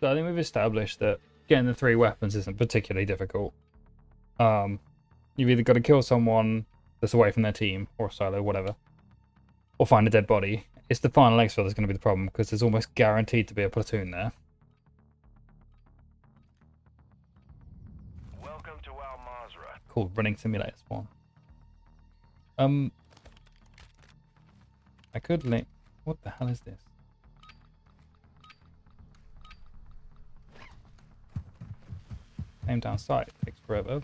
So I think we've established that getting the 3 weapons isn't particularly difficult. You've either got to kill someone that's away from their team, or a solo, whatever, or find a dead body. It's the final exfil that's going to be the problem, because there's almost guaranteed to be a platoon there. Welcome to Al Mazrah. Called Running Simulator Spawn. I could link. What the hell is this? Aim down sight. Takes forever.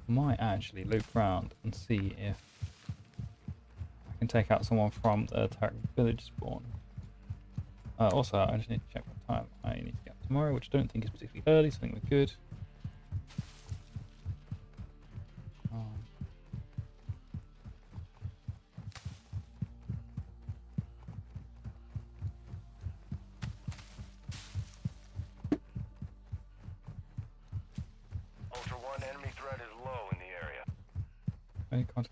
Might actually loop around and see if I can take out someone from the attack village spawn. Also, I just need to check what time I need to get up tomorrow, which I don't think is particularly early, so I think we're good. Ultra One, enemy threat is low in the area.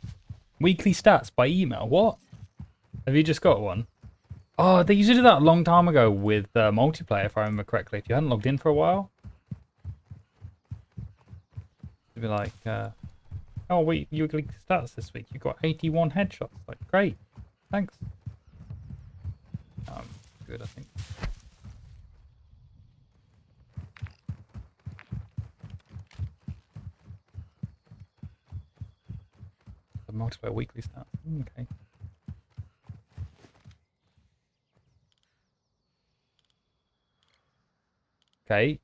Weekly stats by email. What? Have you just got one? Oh, they used to do that a long time ago with multiplayer, if I remember correctly. If you hadn't logged in for a while, it'd be like, oh wait, you weekly stats this week. You got 81 headshots. Like, great, thanks. Good, I think. The multiplayer weekly stats. Okay. Okay.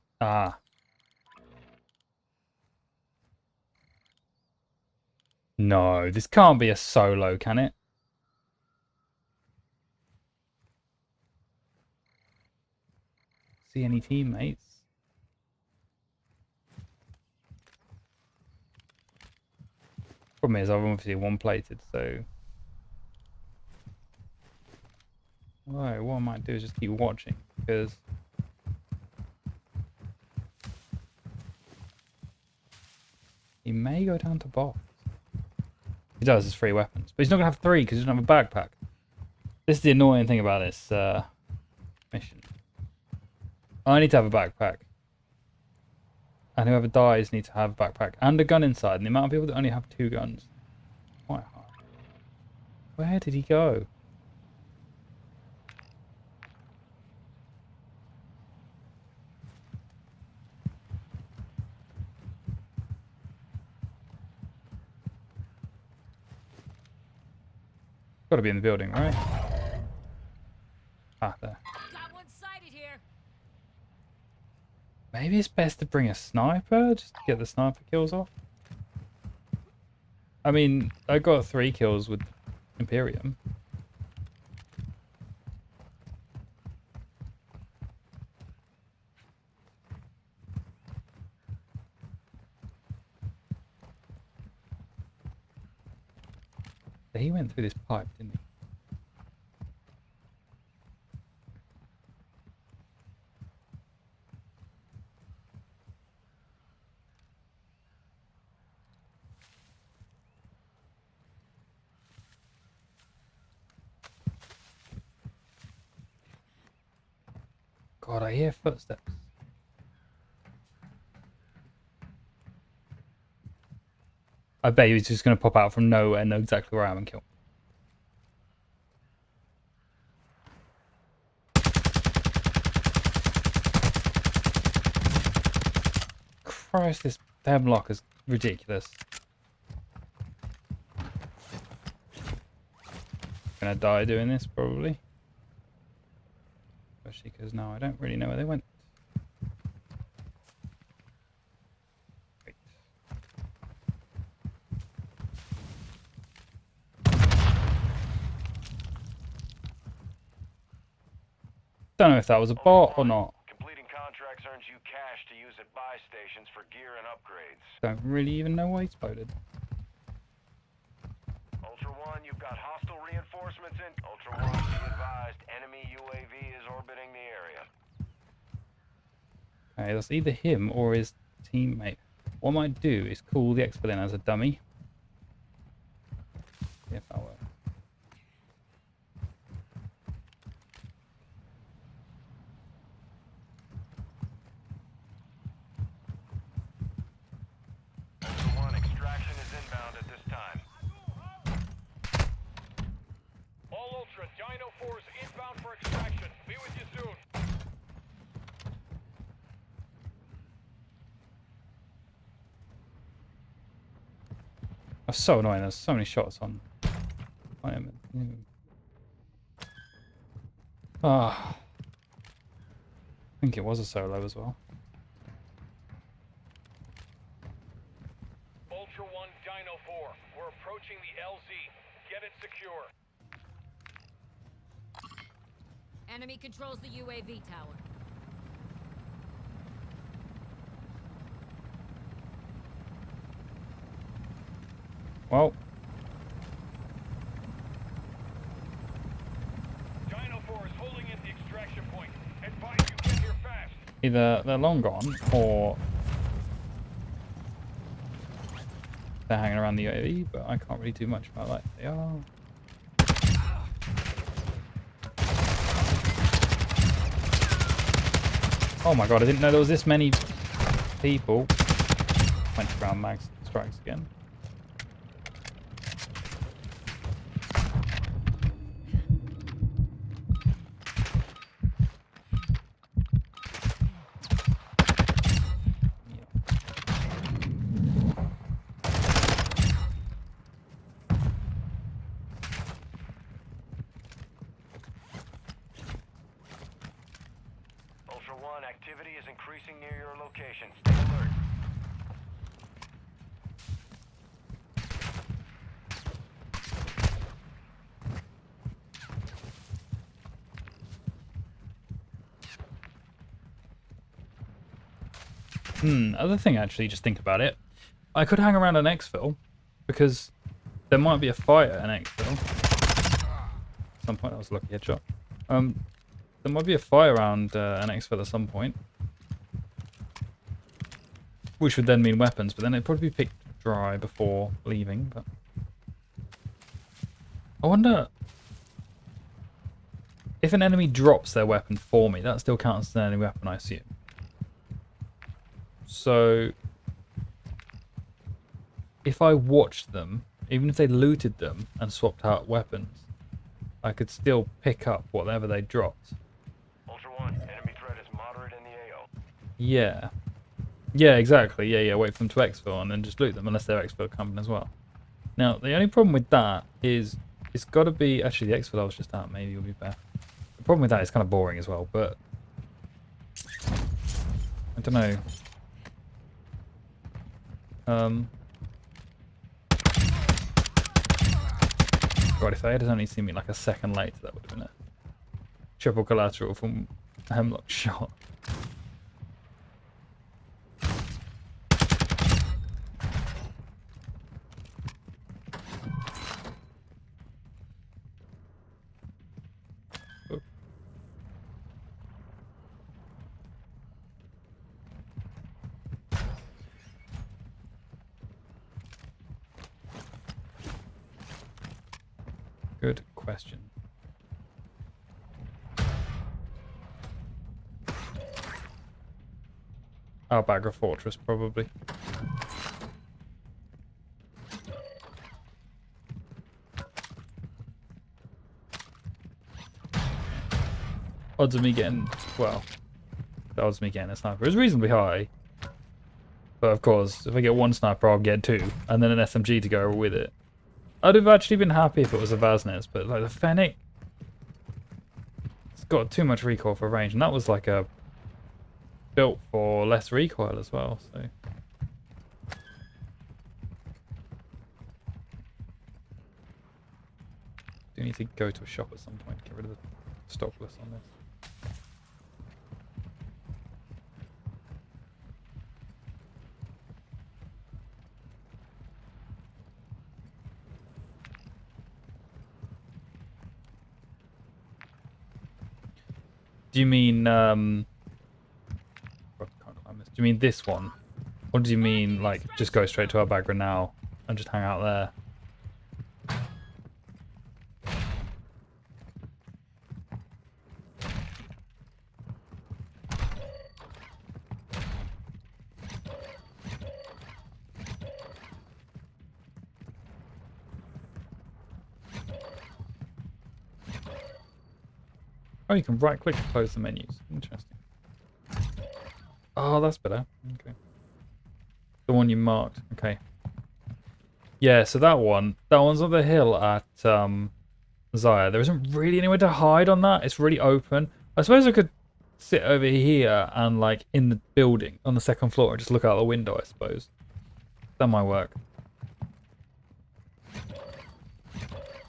No, this can't be a solo, can it? See any teammates? Problem is, I've obviously one-plated, so... Alright, what I might do is just keep watching, because... he may go down to box. He does, his 3 weapons. But he's not going to have 3, because he doesn't have a backpack. This is the annoying thing about this mission. I need to have a backpack. And whoever dies needs to have a backpack and a gun inside. And the amount of people that only have 2 guns. Quite hard. Where did he go? Got to be in the building, right? Ah, there. Got one sighted here. Maybe it's best to bring a sniper just to get the sniper kills off. I mean, I got 3 kills with Imperium. He went through this pipe, didn't he? God, I hear footsteps. I bet he's just going to pop out from nowhere and know exactly where I am and kill. Christ, this damn lock is ridiculous. Gonna die doing this, probably. Especially because now I don't really know where they went. Wait. Don't know if that was a bot or not. Completing contracts earns you cash to use at buy stations for gear and upgrades. Don't really even know why he exploded. Ultra One, you've got hostile reinforcements in. Ultra One, be advised, enemy UAV is orbiting the area. Okay, that's either him or his teammate. What I might do is call the expert in as a dummy. See if that works. That's so annoying. There's so many shots on him. Ah, I think it was a solo as well. Ultra One, Dino 4. We're approaching the LZ. Get it secure. Enemy controls the UAV tower. Well, Dino 4 is holding in the extraction point. Advise you get here fast. either they're long gone or they're hanging around the UAV, but I can't really do much about that. They are. Oh my god, I didn't know there was this many people. 20 round mag strikes again. Ultra One, activity is increasing near your location. Stay alert. Other thing, actually, just think about it. I could hang around an exfil because there might be a fight at an exfil. At some point, that was a lucky headshot. There might be a fight around an exfil at some point, which would then mean weapons, but then it'd probably be picked dry before leaving. But I wonder if an enemy drops their weapon for me, that still counts as an enemy weapon, I assume. So if I watched them, even if they looted them and swapped out weapons, I could still pick up whatever they dropped. Ultra One, enemy threat is moderate in the AO. Yeah. Yeah, exactly. Yeah. Wait for them to exfil and then just loot them unless they're exfil coming as well. Now, the only problem with that is it's got to be... Actually, the exfil I was just at maybe will be better. The problem with that is kind of boring as well, but... I don't know. God, if they had only seen me like a second later, that would have been a triple collateral from a hemlock shot. Oh. Good question. Albagra Fortress, probably. Odds of me getting, well, the odds of me getting a sniper is reasonably high. But of course, if I get one sniper, I'll get two, and then an SMG to go with it. I'd have actually been happy if it was a Vaznes, but like the Fennec, it's got too much recoil for range, and that was like a built for less recoil as well. So do need to go to a shop at some point, get rid of the stock list on this. Do you mean do you mean this one? Or do you mean like just go straight to Albagra now and just hang out there? Oh, you can right click to close the menus. Interesting. Oh, that's better. Okay. The one you marked. Okay. Yeah, so that one's on the hill at Zaya. There isn't really anywhere to hide on that. It's really open. I suppose I could sit over here and like in the building on the second floor and just look out the window, I suppose. That might work.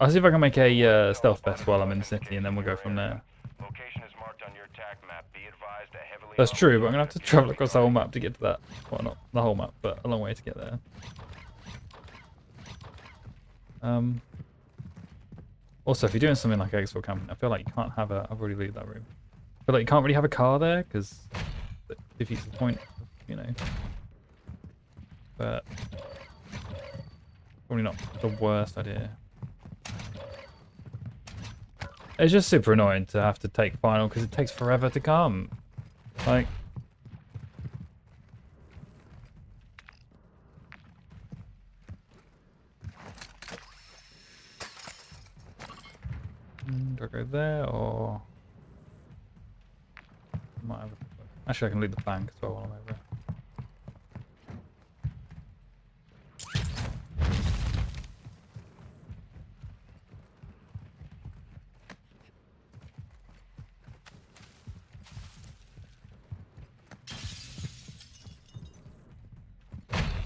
I'll see if I can make a stealth vest while I'm in the city, and then we'll go from there. Location is marked on your TAC map. Be advised, a heavily That's true, but I'm gonna have to armed travel across the whole map to get to that. Well, not the whole map, but a long way to get there. Also, if you're doing something like X4 camping, I feel like you can't have a. I've already leave that room. I feel like you can't really have a car there because it defeats the point, you know. But probably not the worst idea. It's just super annoying to have to take final because it takes forever to come. Like. Do I go there or might have actually I can leave the bank as well while I'm over there.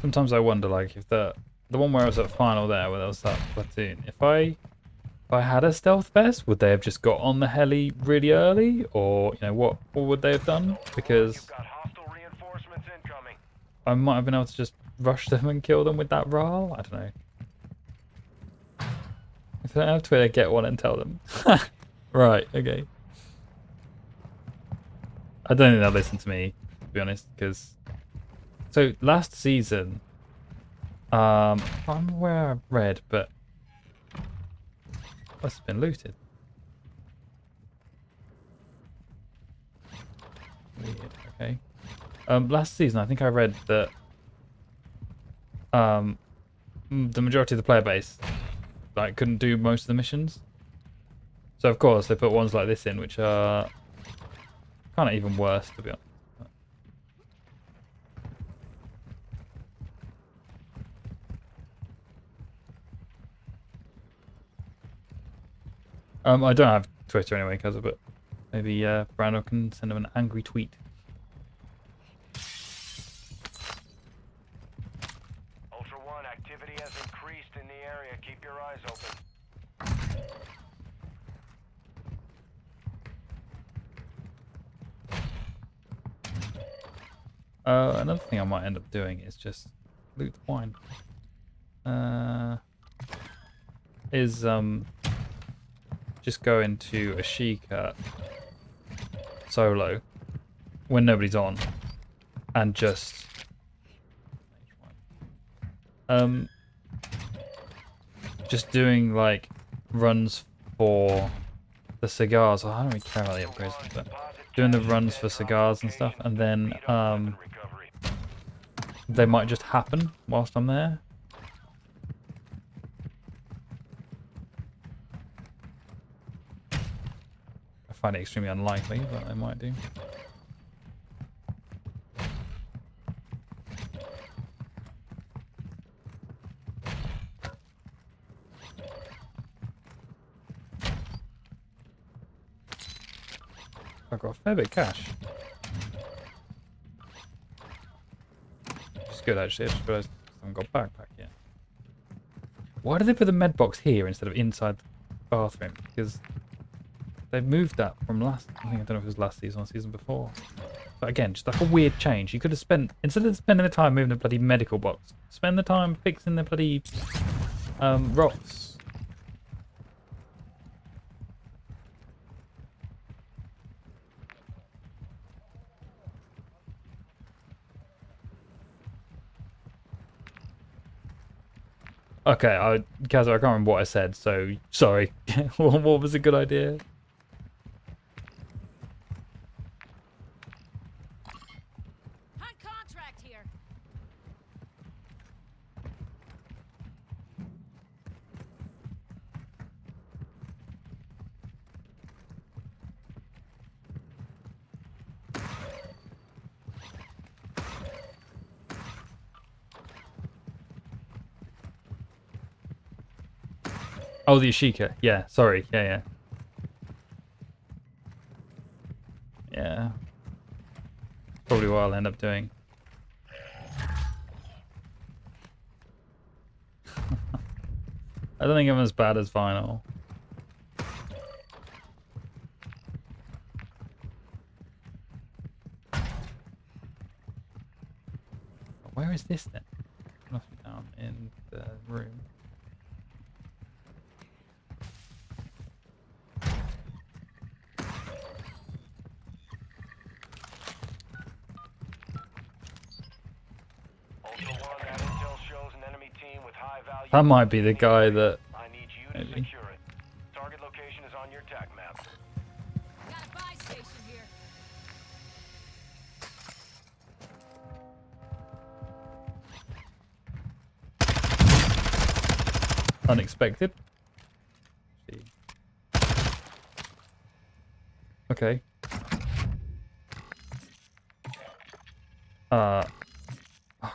Sometimes I wonder like if the one where I was at final there where there was that platoon, if I had a stealth vest, would they have just got on the heli really early, or you know what would they have done? Because You've got hostile reinforcements incoming. I might have been able to just rush them and kill them with that RAL. I don't know. If I don't have Twitter, get one and tell them. Right, okay. I don't think they'll listen to me, to be honest, because so last season, I can't remember where I read, but must have been looted. Weird, okay. Last season, I think I read that the majority of the player base like couldn't do most of the missions. So of course they put ones like this in, which are kind of even worse, to be honest. I don't have Twitter anyway, cause but maybe Brando can send him an angry tweet. Ultra One, activity has increased in the area. Keep your eyes open. Another thing I might end up doing is just loot the wine. Just go into a Sheikah solo when nobody's on and just doing like runs for the cigars. I don't really care about the upgrades, but doing the runs for cigars and stuff, and then they might just happen whilst I'm there. I find it extremely unlikely, but they might do. I've got a fair bit of cash. It's good actually, I just realised I haven't got a backpack yet. Why did they put the med box here instead of inside the bathroom? Because they've moved that from last, I don't know if it was last season or season before. But again, just like a weird change. You could have spent, instead of spending the time moving the bloody medical box, spend the time fixing the bloody rocks. Okay, Kaz, I can't remember what I said, so sorry. What was a good idea? Hunt contract here. Oh, the Ashika. Yeah, sorry. Yeah. Yeah. Probably what I'll end up doing. I don't think I'm as bad as Vinyl. Where is this then? Must be down in the room. Ultra One, that intel shows an enemy team with high value. That might be the guy that. I need you to Maybe. secure it. Target location is on your TAC map. Got a buy station here. Unexpected. Okay. Oh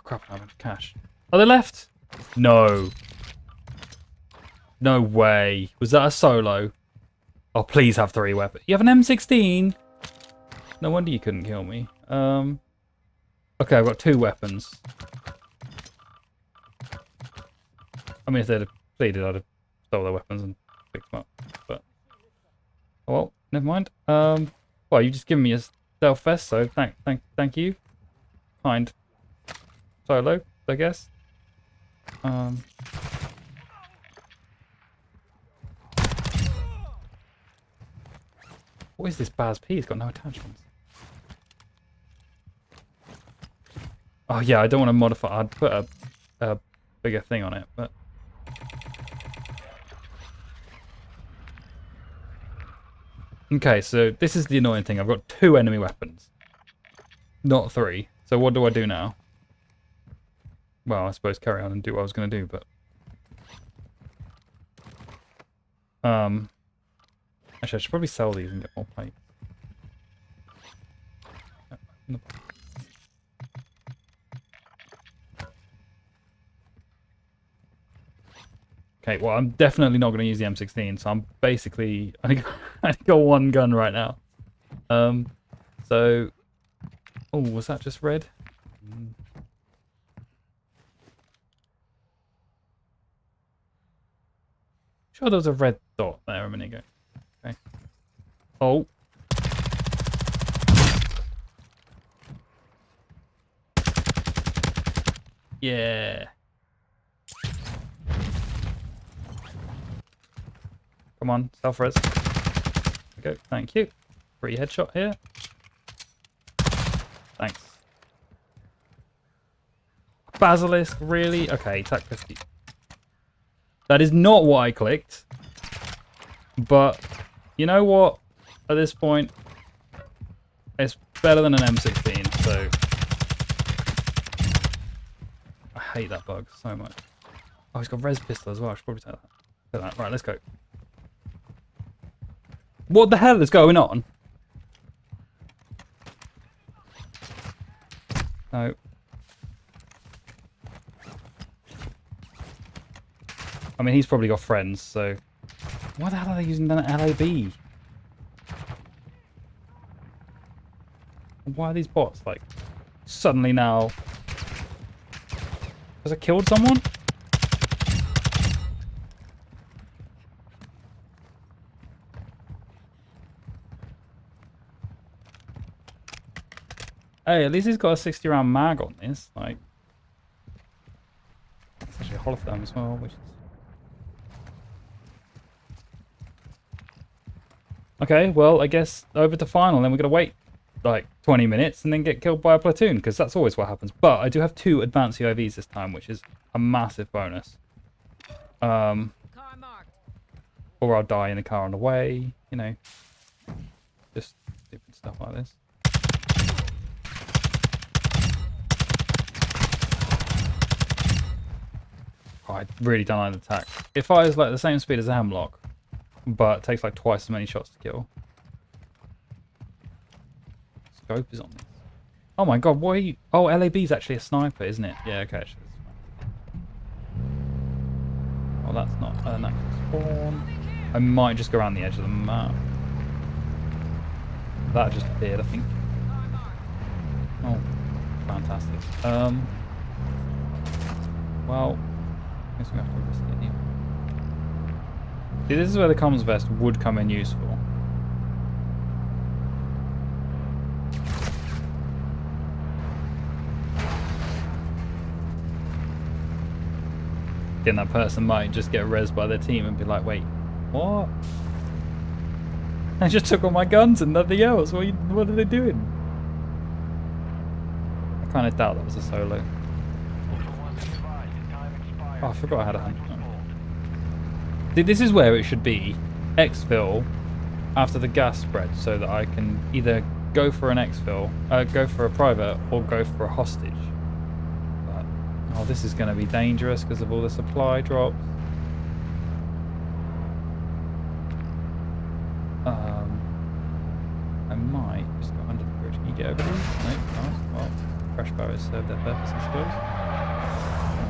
crap! I'm in cash. Oh, they left. No. No way. Was that a solo? Oh, please have 3 weapons. You have an M16. No wonder you couldn't kill me. Okay, I've got 2 weapons. I mean, if they'd have pleaded, I'd have stole their weapons and picked them up. But oh well, never mind. Well, you just given me a stealth vest, so thank you. Kind solo, I guess. What is this Baz P? It's got no attachments. Oh yeah, I don't want to modify. I'd put a bigger thing on it, but. Okay, so this is the annoying thing. I've got 2 enemy weapons, not 3. So what do I do now? Well, I suppose carry on and do what I was going to do, but actually, I should probably sell these and get more plates. Okay, well, I'm definitely not going to use the M16, so I'm basically I got 1 gun right now. So, oh, was that just red? Sure, there was a red dot there a minute ago. Okay. Oh. Yeah. Come on, self-res. Okay, thank you. Free headshot here. Thanks. Basilisk, really? Okay, TAC 50. That is not what I clicked. But, you know what? At this point, it's better than an M16, so... I hate that bug so much. Oh, he's got res pistol as well. I should probably take that. Take that. Right, let's go. What the hell is going on? No. I mean, he's probably got friends, so... Why the hell are they using that LAB? Why are these bots, like, suddenly now... Has I killed someone? Hey, at least he's got a 60-round mag on this. Like, it's actually a holotherm as well, which is... Okay, well, I guess over to final, then we're going to wait like 20 minutes and then get killed by a platoon, because that's always what happens. But I do have 2 advanced UAVs this time, which is a massive bonus. Car marked. Or I'll die in the car on the way, you know. Just stupid stuff like this. Oh, I really don't like the attack. It fires like the same speed as a Hemlock, but takes like twice as many shots to kill. Scope is on this. Oh my god, what are you... Oh, LAB is actually a sniper, isn't it? Yeah, okay. Actually, Well, that's not an actual spawn. I might just go around the edge of the map. That just appeared, I think. Oh, fantastic. Well, I guess we have to risk it anyway. See, this is where the comms vest would come in useful. Again, that person might just get rezzed by their team and be like, wait, what? I just took all my guns and nothing else. What are they doing? I kind of doubt that was a solo. Oh, I forgot I had a hunt. Oh. See, this is where it should be. Exfil after the gas spread, so that I can either go for an exfil, go for a private, or go for a hostage. But, oh, this is going to be dangerous because of all the supply drops. I might just go under the bridge. Can you get over these? No, nice. Well, crash barriers serve their purpose, I suppose.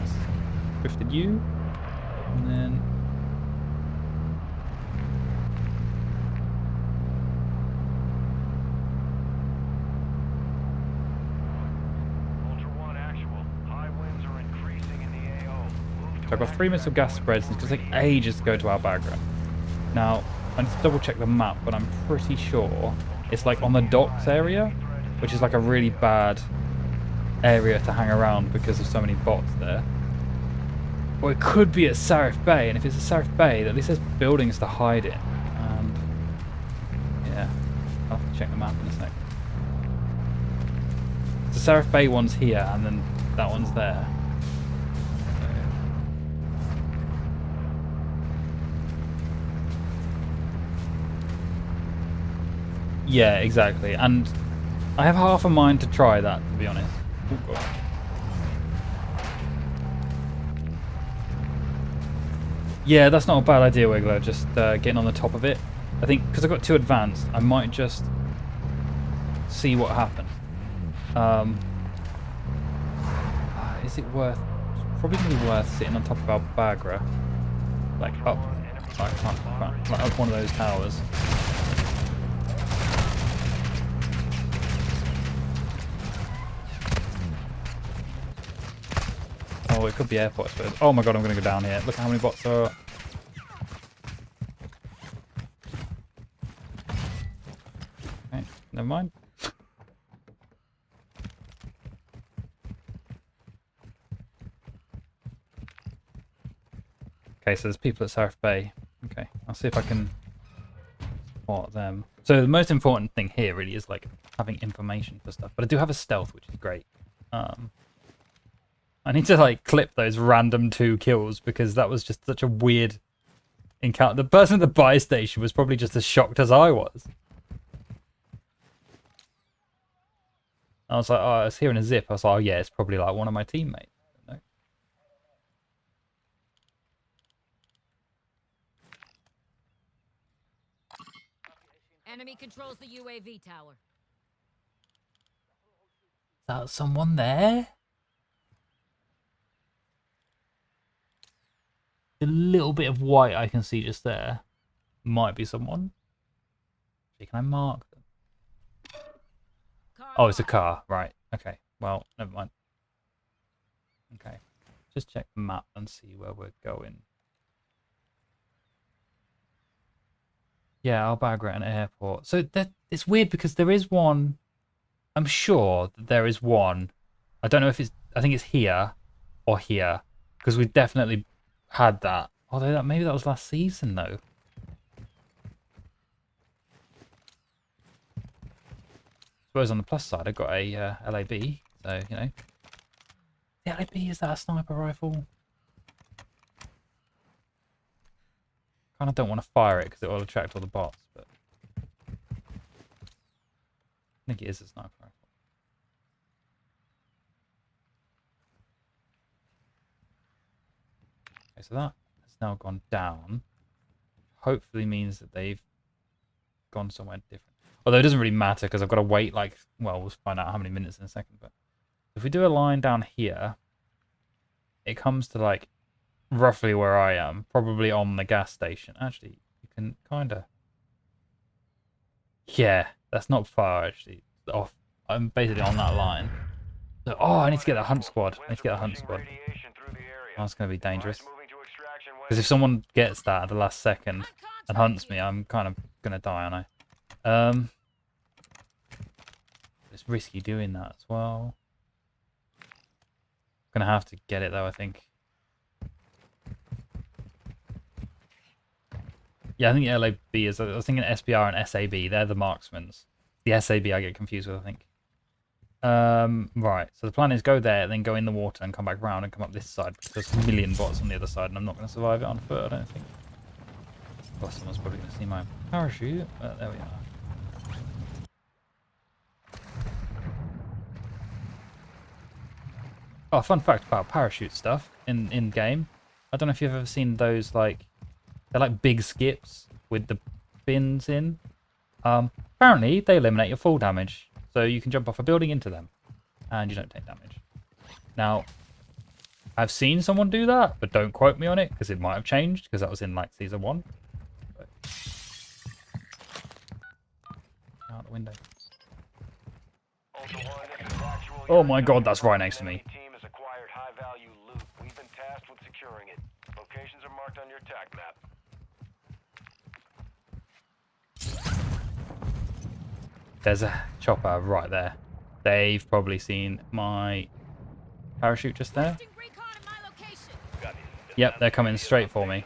Nice. Drifted you, and then so I've got 3 minutes of gas spreads, and it's going to take ages to go to our background. Now, I need to double check the map, but I'm pretty sure it's like on the docks area, which is like a really bad area to hang around because of so many bots there. Or it could be at Sarif Bay, and if it's at Sarif Bay, at least there's buildings to hide in. And yeah, I'll have to check the map in a sec. The Sarif Bay one's here, and then that one's there. Yeah, exactly. And I have half a mind to try that, to be honest. Oh, God. Yeah, that's not a bad idea, Wiggler, just getting on the top of it. I think, because I got too advanced, I might just see what happens. Is it worth... It's probably going to be worth sitting on top of our Bagra. Like up... I can't, like up one of those towers. Oh, it could be airport, I suppose. Oh my god, I'm going to go down here. Look how many bots are... Okay, never mind. Okay, so there's people at Sarif Bay. Okay, I'll see if I can spot them. So the most important thing here really is like having information for stuff. But I do have a stealth, which is great. I need to like clip those random 2 kills because that was just such a weird encounter. The person at the buy station was probably just as shocked as I was. I was like, oh, I was hearing a zip. I was like, oh yeah, it's probably like one of my teammates. No. Enemy controls the UAV tower. Is that someone there? The little bit of white I can see just there might be someone. Can I mark them? Oh, it's a car. Right. Okay. Well, never mind. Okay. Just check the map and see where we're going. Yeah, Al-Bagra at an airport. So it's weird because there is one. I'm sure that there is one. I don't know if it's... I think it's here or here. Because we've definitely... had that. Although maybe that was last season though. I suppose on the plus side I got a LAB, so you know. The LAB, is that a sniper rifle? Kinda don't want to fire it because it will attract all the bots, but I think it is a sniper rifle. Okay, so that now gone down. Hopefully means that they've gone somewhere different. Although it doesn't really matter because I've got to wait like, well, we'll find out how many minutes in a second. But if we do a line down here, it comes to like roughly where I am. Probably on the gas station. Actually, you can kind of... Yeah, that's not far, actually. Off. I'm basically on that line. So, oh, I need to get that hunt squad. I need to get that hunt squad. Oh, that's going to be dangerous. Because if someone gets that at the last second and hunts me, I'm kind of going to die, aren't I? It's risky doing that as well. Gonna have to get it though, I think. Yeah, I think LAB is. I was thinking SBR and SAB. They're the marksmans. The SAB I get confused with, I think. Right. So the plan is go there, then go in the water and come back round and come up this side because there's a million bots on the other side, and I'm not going to survive it on foot. I don't think. Well, someone's probably going to see my parachute. But there we are. Oh, fun fact about parachute stuff in game. I don't know if you've ever seen those, like, they're like big skips with the fins in. Apparently they eliminate your fall damage, so you can jump off a building into them and you don't take damage. Now, I've seen someone do that, but don't quote me on it because it might have changed because that was in like season 1. But... out the window. Oh my god, that's right next to me. We've been tasked with securing it. Locations are marked on your attack map. There's a chopper right there. They've probably seen my parachute just there. Yep, they're coming straight for me.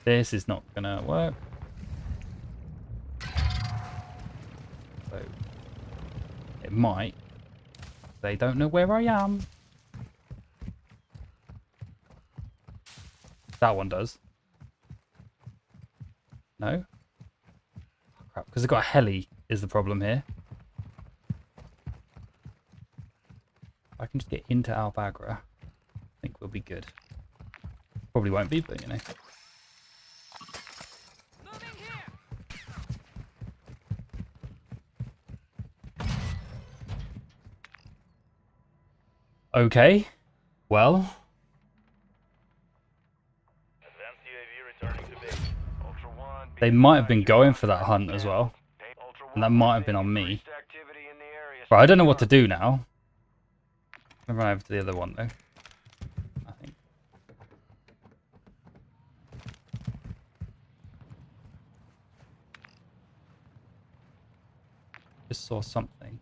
This is not gonna work. So it might. They don't know where I am. That one does. No? Oh, crap, because they've got a heli is the problem here. If I can just get into Albagra, I think we'll be good. Probably won't be, but you know. Okay, well, they might have been going for that hunt as well, and that might have been on me. Right, I don't know what to do now. I'm gonna run over to the other one though. I think. Just saw something.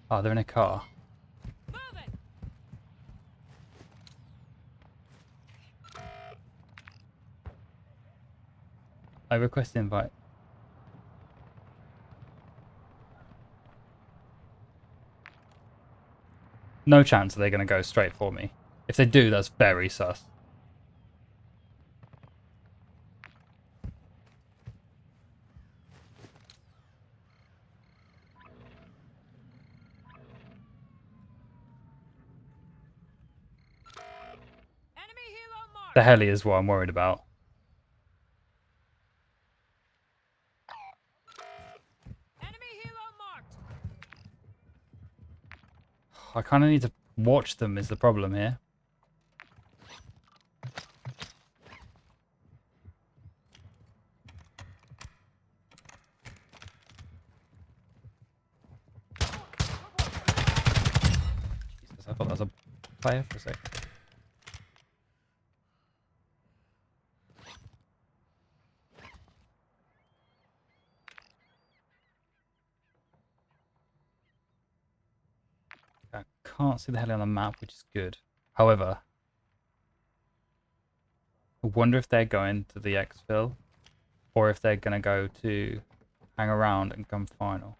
Oh, they're in a car. I request invite. No chance they're going to go straight for me. If they do, that's very sus. The heli is what I'm worried about. I kind of need to watch them is the problem here. Jesus, I thought that was a player for a second. I can't see the heli on the map, which is good. However, I wonder if they're going to the exfil or if they're going to go to hang around and come final.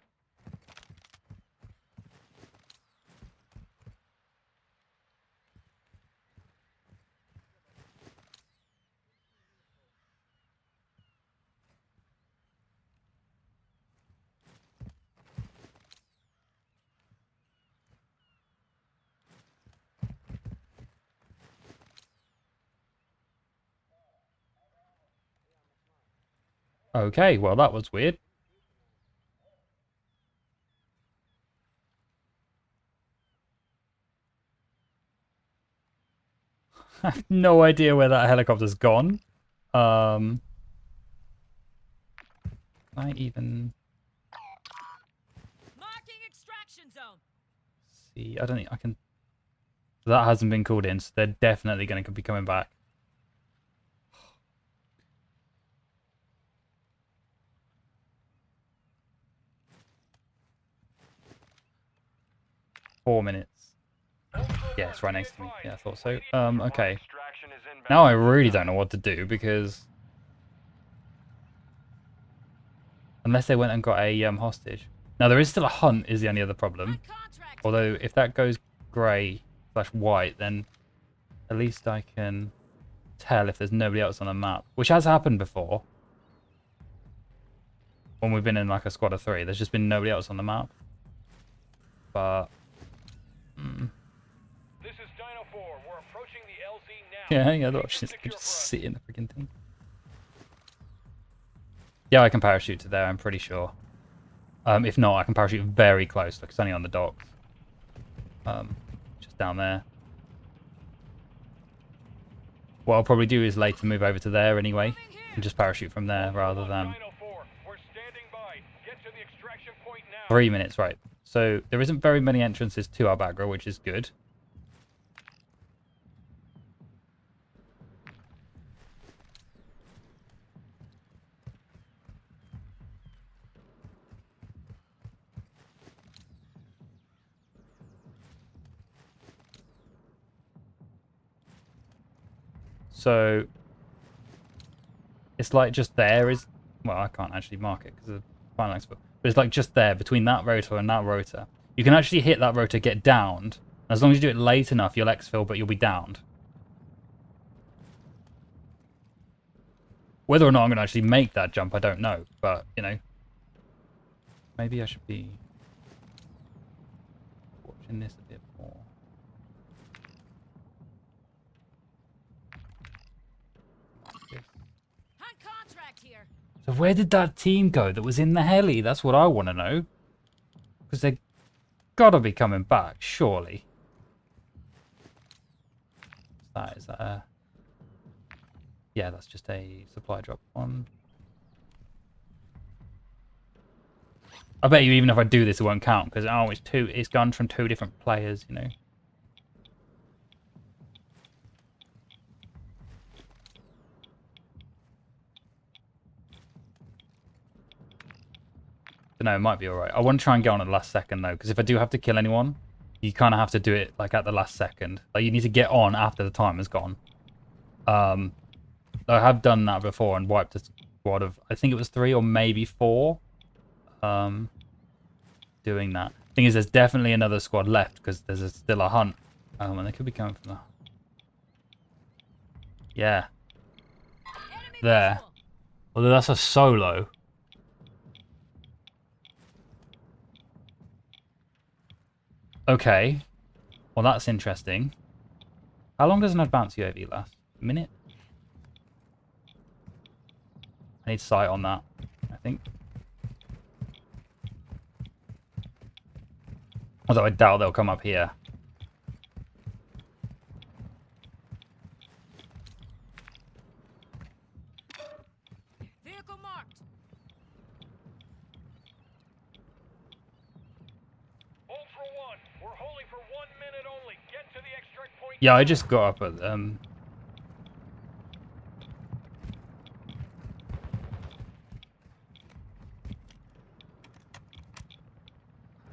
Okay, well that was weird. I have no idea where that helicopter's gone. Can I even Marking extraction zone. see? I don't think I can. That hasn't been called in, so they're definitely going to be coming back. Four minutes. Yeah, it's right next to me. Yeah, I thought so. Okay. Extraction is inbound. Now I really don't know what to do because unless they went and got a hostage. Now there is still a hunt is the only other problem. On contract. Although if that goes grey/white, then at least I can tell if there's nobody else on the map, which has happened before. When we've been in like a squad of 3, there's just been nobody else on the map. But This is Dino 4. We're approaching the LZ now. yeah, I thought just sit in the freaking thing. Yeah, I can parachute to there, I'm pretty sure. If not, I can parachute very close, like it's only on the docks. Just down there. What I'll probably do is later move over to there anyway, and just parachute from there rather than... Dino 4. We're standing by. Get to the extraction point now. 3 minutes, right. So there isn't very many entrances to our background, which is good. So it's like just there is, well, I can't actually mark it because of final export, but it's like just there between that rotor and that rotor. You can actually hit that rotor, get downed. As long as you do it late enough, you'll exfil, but you'll be downed. Whether or not I'm going to actually make that jump, I don't know, but you know, maybe I should be watching this a bit more. On contract here. So where did that team go that was in the heli? That's what I want to know. Because they gotta be coming back, surely. Is that a... Yeah, that's just a supply drop one. I bet you even if I do this, it won't count because oh, it's guns from 2 different players, you know. But no, it might be alright. I want to try and get on at the last second though, because if I do have to kill anyone, you kind of have to do it like at the last second. Like you need to get on after the time has gone. I have done that before and wiped a squad of, I think it was 3 or maybe 4. Doing that. Thing is, there's definitely another squad left because there's still a hunt. And they could be coming from the... Yeah. Enemy There. visual. Although that's a solo. Okay. Well, that's interesting. How long does an advanced UAV last? A minute? I need sight on that, I think. Although I doubt they'll come up here. Vehicle marked. Ultra One, we're holding for 1 minute only. Get to the extract point. Yeah, I just got up at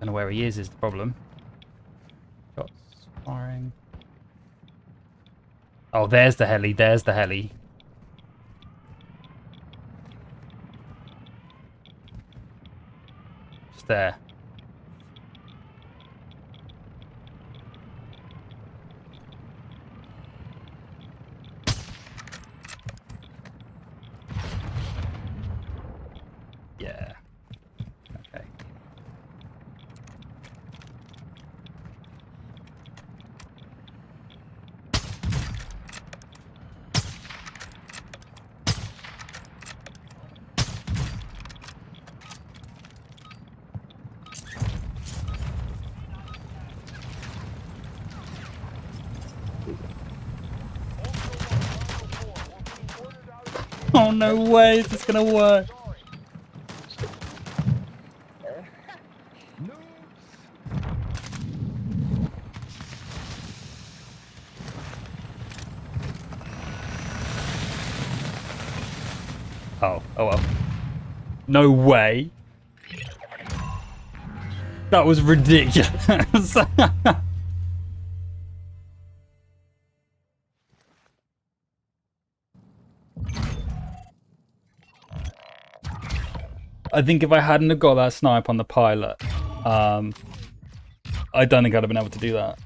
don't know where he is the problem. Shots firing. Oh, there's the heli. There's the heli. Just there. Yeah. Okay. Oh, no way is this gonna work. Oh well. No way. That was ridiculous. I think if I hadn't have got that snipe on the pilot, I don't think I'd have been able to do that.